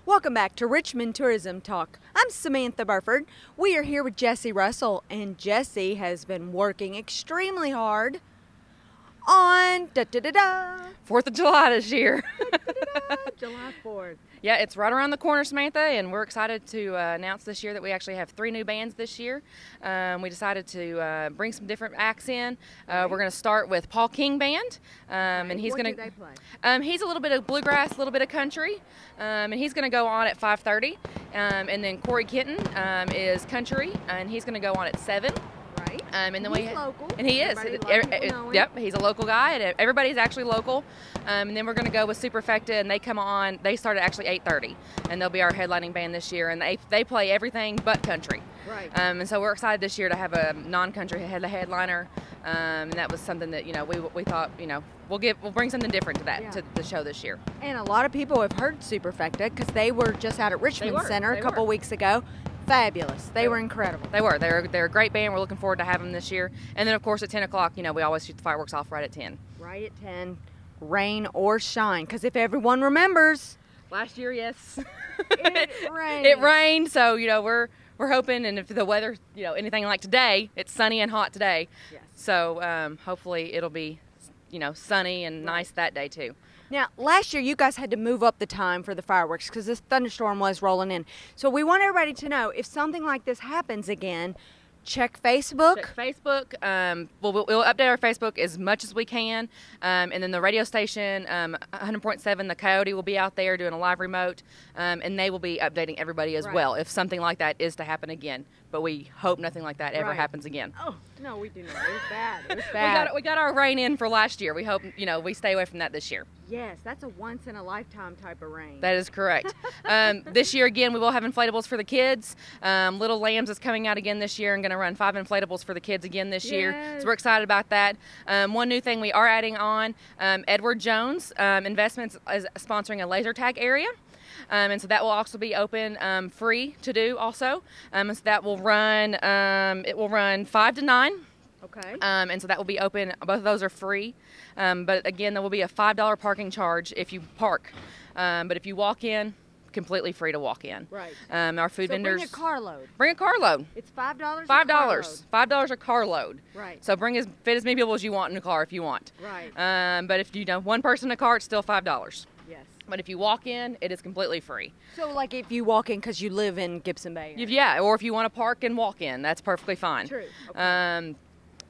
Welcome back to Richmond Tourism Talk. I'm Samantha Burford. We are here with Jesse Russell, and Jesse has been working extremely hard on 4th of July this year. July 4th. Yeah, it's right around the corner, Samantha, and we're excited to announce this year that we actually have 3 new bands this year. We decided to bring some different acts in. We're going to start with Paul King Band, and he's going to. What do they play? He's a little bit of bluegrass, a little bit of country, and he's going to go on at 5:30. And then Corey Kenton is country, and he's going to go on at 7. Right. And then he's local. And he is. Yep, he's a local guy, and everybody's actually local. And then we're going to go with Superfecta, and they come on. They start at actually 8:30, and they'll be our headlining band this year. And they play everything but country. Right. And so we're excited this year to have a non-country headliner. And that was something that we thought we'll bring something different to that to the show this year. And a lot of people have heard Superfecta because they were just out at Richmond Center a couple weeks ago. Fabulous. They were incredible. They were. They're a great band. We're looking forward to having them this year. And then, of course, at 10 o'clock, we always shoot the fireworks off right at 10. Right at 10, rain or shine. Because if everyone remembers, last year, yes, it rained. It rained. So we're hoping, and if the weather, anything like today, it's sunny and hot today. Yes. So hopefully it'll be, sunny and nice that day too. Now, last year you guys had to move up the time for the fireworks because this thunderstorm was rolling in. So we want everybody to know if something like this happens again, check Facebook. Check Facebook. We'll update our Facebook as much as we can. And then the radio station, 100.7, the Coyote will be out there doing a live remote. And they will be updating everybody as well if something like that is to happen again. But we hope nothing like that ever happens again. Oh, no, we do not. It was bad. It was bad. we got our rain in for last year. We hope, we stay away from that this year. Yes, that's a once-in-a-lifetime type of rain. That is correct. This year, again, we will have inflatables for the kids. Little Lambs is coming out again this year and going to run 5 inflatables for the kids again this year. So we're excited about that. One new thing we are adding on, Edward Jones Investments is sponsoring a laser tag area. And so that will also be open free to do also. So that will run, it will run 5 to 9. Okay. And so that will be open. Both of those are free. But again, there will be a $5 parking charge if you park. But if you walk in, completely free to walk in. Right. Our food vendors. Bring a carload. Bring a carload. It's $5. $5. $5 a carload. Right. So fit as many people as you want in a car if you want. Right. But if one person in a car, it's still $5. Yes. But if you walk in, it is completely free. So, like if you walk in because you live in Gibson Bay area. Yeah, or if you want to park and walk in, that's perfectly fine. True. Okay.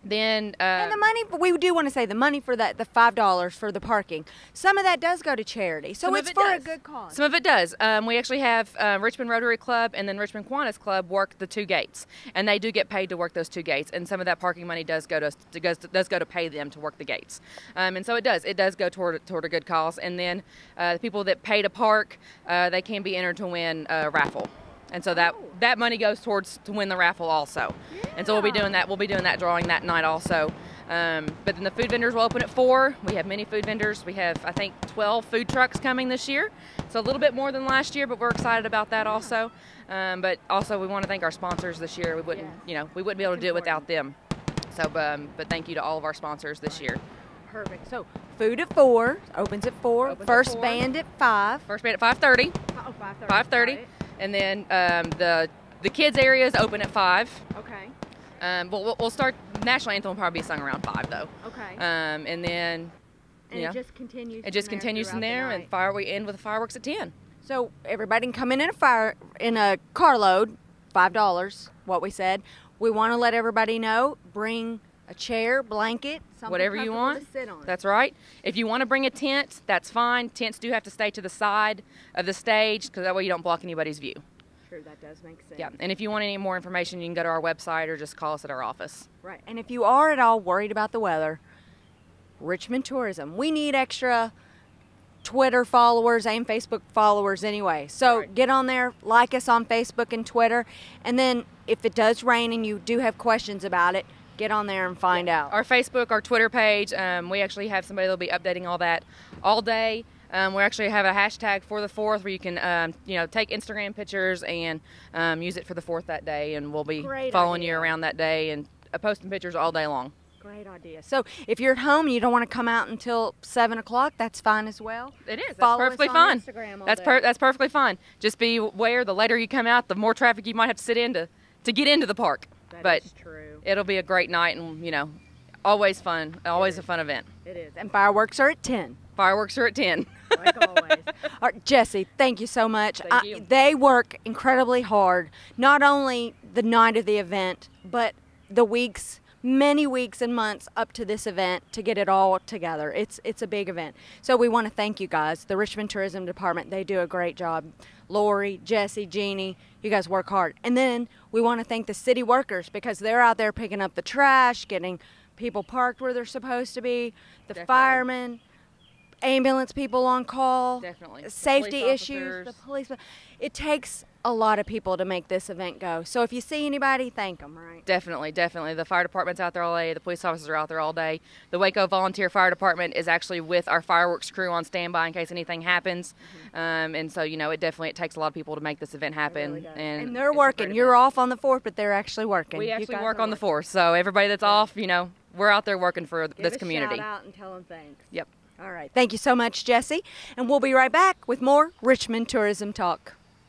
And the money, we do want to say the money for that, the $5 for the parking, some of that does go to charity. So it's for a good cause. Some of it does. We actually have Richmond Rotary Club and then Richmond Kiwanis Club work the 2 gates, and they do get paid to work those 2 gates. And some of that parking money does go to pay them to work the gates. And so it does go toward a good cause. And then the people that pay to park, they can be entered to win a raffle. And so that money goes towards to win the raffle also. Yeah. And so we'll be doing that drawing that night also. But then the food vendors will open at 4. We have many food vendors. We have, I think, 12 food trucks coming this year. So a little bit more than last year, but we're excited about that also. But also we want to thank our sponsors this year. We wouldn't be able to do it without them. So, but thank you to all of our sponsors this year. Perfect. So food at 4, opens at 4. First band at 5. First band at 5:30. Oh, 5:30. 5:30. And then the kids area is open at 5. Okay. But we'll start. National anthem will probably be sung around 5 though. Okay. And then it just continues. It just continues from there, and we end with the fireworks at 10. So everybody can come in a carload, $5. What we said. We want to let everybody know. Bring a chair, blanket, something whatever you want to sit on. That's right. If you want to bring a tent, that's fine. Tents do have to stay to the side of the stage because that way you don't block anybody's view. True, that does make sense. Yeah, and if you want any more information, you can go to our website or just call us at our office. Right, and if you are at all worried about the weather, Richmond Tourism, we need extra Twitter followers and Facebook followers anyway. So get on there, like us on Facebook and Twitter, and then if it does rain and you do have questions about it, get on there and find out. Our Facebook, our Twitter page, we actually have somebody that'll be updating all that all day. We actually have a hashtag for the 4th where you can, take Instagram pictures and use it for the 4th that day, and we'll be following you around that day and posting pictures all day long. Great idea. So if you're at home and you don't want to come out until 7 o'clock, that's fine as well. It is. That's Follow perfectly us on fine. Instagram all That's day. that's perfectly fine. Just be aware the later you come out, the more traffic you might have to sit in to get into the park. That is true. It'll be a great night, and always fun. Always a fun event. It is. And fireworks are at 10. Fireworks are at 10. Like always. All right, Jesse, thank you so much. Thank you. They work incredibly hard, not only the night of the event, but the many weeks and months up to this event to get it all together. It's a big event. So we want to thank you guys. The Richmond Tourism Department, they do a great job. Lori, Jesse, Jeannie, you guys work hard. And then we want to thank the city workers because they're out there picking up the trash, getting people parked where they're supposed to be, the Definitely. firemen, ambulance people on call, Definitely. safety Police issues, the officers. police. It takes a lot of people to make this event go. So if you see anybody, thank them, right? Definitely. The fire department's out there all day. The police officers are out there all day. The Waco Volunteer Fire Department is actually with our fireworks crew on standby in case anything happens. And so, it takes a lot of people to make this event happen. Really does. And And they're it's a working. great You're event. off on the 4th, but they're actually working. We You actually guys work are on the working. 4th. So everybody that's off, we're out there working for Give this a community. shout out and tell them thanks. Yep. All right. Thank you so much, Jesse. And we'll be right back with more Richmond Tourism Talk.